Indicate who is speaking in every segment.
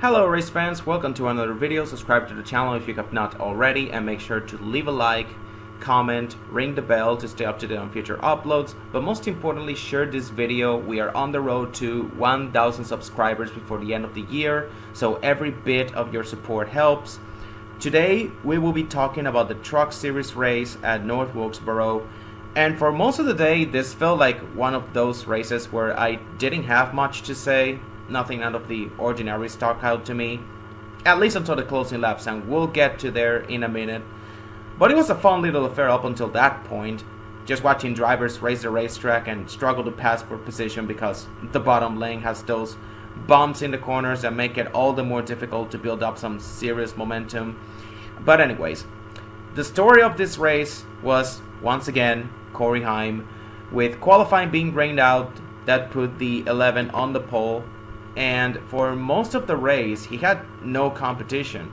Speaker 1: Hello race fans, welcome to another video. Subscribe to the channel if you have not already and make sure to leave a like, comment, ring the bell to stay up to date on future uploads, but most importantly share this video. We are on the road to 1,000 subscribers before the end of the year, so every bit of your support helps. Today we will be talking about the Truck Series race at North Wilkesboro, and for most of the day this felt like one of those races where I didn't have much to say. Nothing out of the ordinary stuck out to me, at least until the closing laps, and we'll get to there in a minute. But it was a fun little affair up until that point, just watching drivers race the racetrack and struggle to pass for position because the bottom lane has those bumps in the corners that make it all the more difficult to build up some serious momentum. But anyways, the story of this race was once again Corey Heim, with qualifying being rained out. That put the 11 on the pole, and for most of the race he had no competition.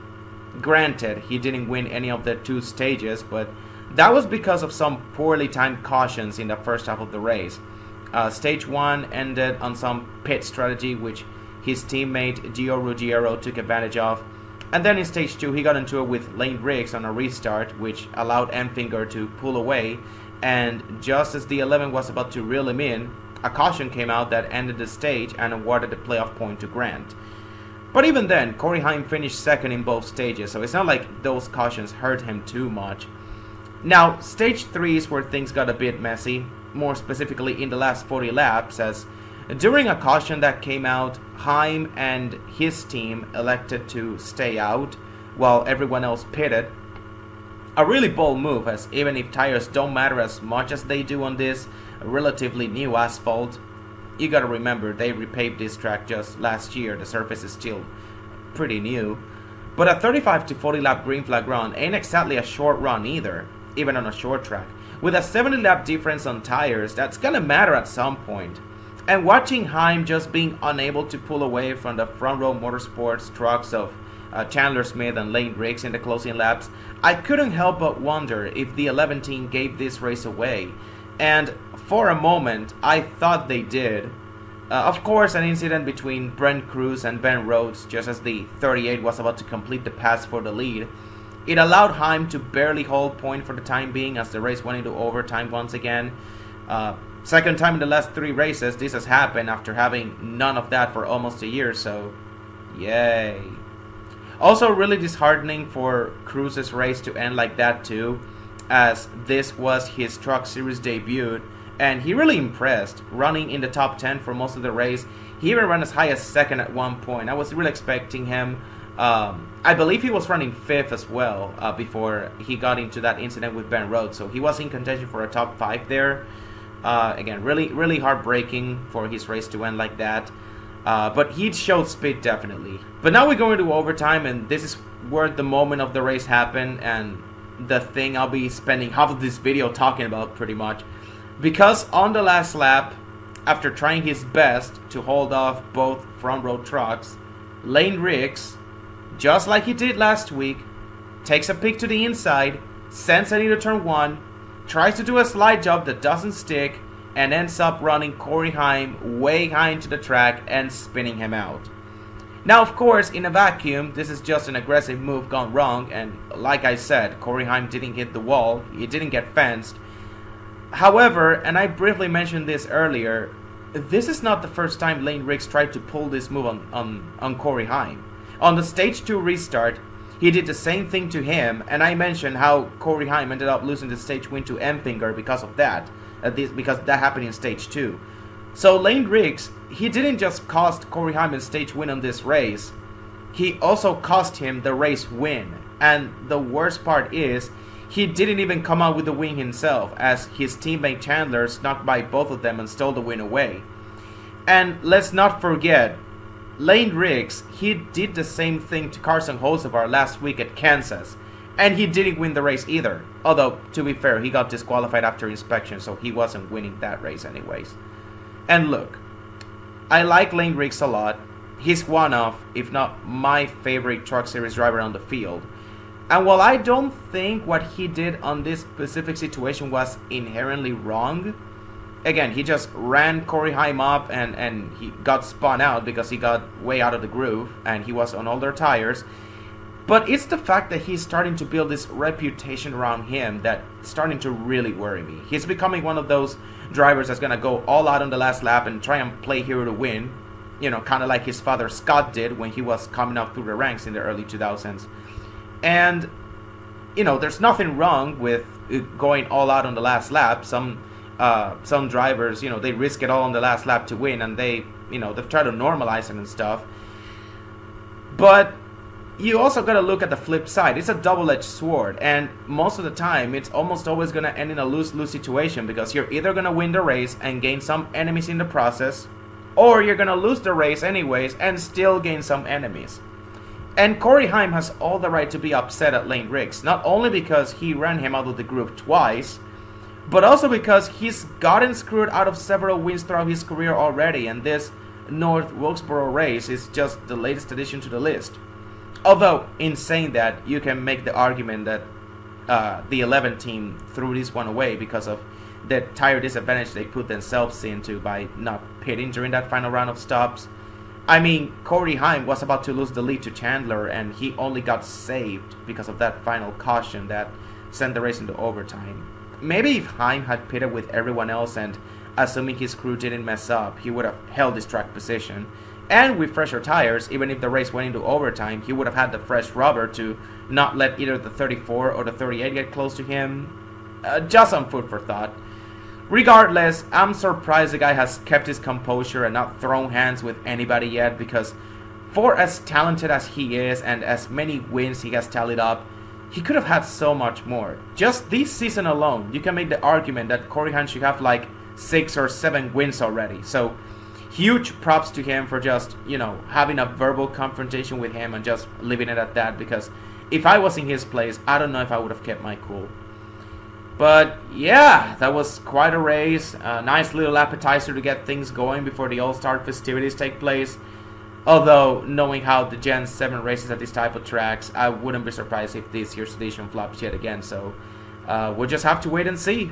Speaker 1: Granted, he didn't win any of the two stages, but that was because of some poorly timed cautions in the first half of the race. Stage 1 ended on some pit strategy which his teammate Gio Ruggiero took advantage of, and then in stage 2 he got into it with Layne on a restart, which allowed Enfinger to pull away, and just as the 11 was about to reel him in, a caution came out that ended the stage and awarded the playoff point to Grant. But even then, Corey Heim finished second in both stages, so it's not like those cautions hurt him too much. Now, stage 3 is where things got a bit messy, more specifically in the last 40 laps, as during a caution that came out, Heim and his team elected to stay out while everyone else pitted. A really bold move, as even if tires don't matter as much as they do on this relatively new asphalt, you gotta remember they repaved this track just last year. The surface is still pretty new. But a 35 to 40 lap green flag run ain't exactly a short run either, even on a short track. With a 70 lap difference on tires, that's gonna matter at some point. And watching Heim just being unable to pull away from the front row motorsports trucks of Chandler Smith and Layne in the closing laps, I couldn't help but wonder if the 11 team gave this race away. And for a moment, I thought they did. Of course, an incident between Brent Cruz and Ben Rhodes, just as the 38 was about to complete the pass for the lead, it allowed Heim to barely hold point for the time being as the race went into overtime once again. Second time in the last 3 races this has happened after having none of that for almost a year, so yay. Also really disheartening for Cruz's race to end like that too, as this was his Truck Series debut, and he really impressed, running in the top 10 for most of the race. He even ran as high as second at one point. I was really expecting him. I believe he was running 5th as well before he got into that incident with Ben Rhodes, so he was in contention for a top 5 there. Again, really heartbreaking for his race to end like that. But he showed speed definitely. But now we go into overtime, and this is where the moment of the race happened, and the thing I'll be spending half of this video talking about pretty much. Because on the last lap, after trying his best to hold off both front row trucks, Layne just like he did last week, takes a pick to the inside, sends it into turn 1, tries to do a slide job that doesn't stick, and ends up running Corey Heim way high into the track and spinning him out. Now of course, in a vacuum, this is just an aggressive move gone wrong, and like I said, Corey Heim didn't hit the wall, he didn't get fenced. However, and I briefly mentioned this earlier, this is not the first time Layne tried to pull this move on Corey Heim. On the stage 2 restart, he did the same thing to him, and I mentioned how Corey Heim ended up losing the stage win to Enfinger because of that. Because that happened in stage 2. So Layne he didn't just cost Corey Heim a stage win on this race, he also cost him the race win. And the worst part is, he didn't even come out with the win himself, as his teammate Chandler snuck by both of them and stole the win away. And let's not forget, Layne he did the same thing to Carson Hocevar last week at Kansas, and he didn't win the race either. Although, to be fair, he got disqualified after inspection, so he wasn't winning that race anyways. And look, I like Layne a lot. He's one of, if not my favorite Truck Series driver on the field. And while I don't think what he did on this specific situation was inherently wrong, again, he just ran Corey Haim up and he got spun out because he got way out of the groove and he was on older tires. But it's the fact that he's starting to build this reputation around him that's starting to really worry me. He's becoming one of those drivers that's going to go all out on the last lap and try and play hero to win. You know, kind of like his father Scott did when he was coming up through the ranks in the early 2000s. And, you know, there's nothing wrong with going all out on the last lap. Some drivers, you know, they risk it all on the last lap to win, and they, you know, they've tried to normalize it and stuff. But you also got to look at the flip side. It's a double-edged sword, and most of the time it's almost always going to end in a lose-lose situation, because you're either going to win the race and gain some enemies in the process, or you're going to lose the race anyways and still gain some enemies. And Corey Haim has all the right to be upset at Layne Riggs, not only because he ran him out of the group twice, but also because he's gotten screwed out of several wins throughout his career already, and this North Wilkesboro race is just the latest addition to the list. Although, in saying that, you can make the argument that the 11 team threw this one away because of the tire disadvantage they put themselves into by not pitting during that final round of stops. I mean, Corey Haim was about to lose the lead to Chandler, and he only got saved because of that final caution that sent the race into overtime. Maybe if Haim had pitted with everyone else and, assuming his crew didn't mess up, he would have held his track position. And with fresher tires, even if the race went into overtime, he would have had the fresh rubber to not let either the 34 or the 38 get close to him. Just some food for thought. Regardless, I'm surprised the guy has kept his composure and not thrown hands with anybody yet, because for as talented as he is and as many wins he has tallied up, he could have had so much more. Just this season alone, you can make the argument that Corey Haim should have like 6 or 7 wins already. So huge props to him for just, you know, having a verbal confrontation with him and just leaving it at that, because if I was in his place, I don't know if I would have kept my cool. But yeah, that was quite a race. A nice little appetizer to get things going before the All-Star festivities take place. Although, knowing how the Gen 7 races at these type of tracks, I wouldn't be surprised if this year's edition flops yet again. So we'll just have to wait and see.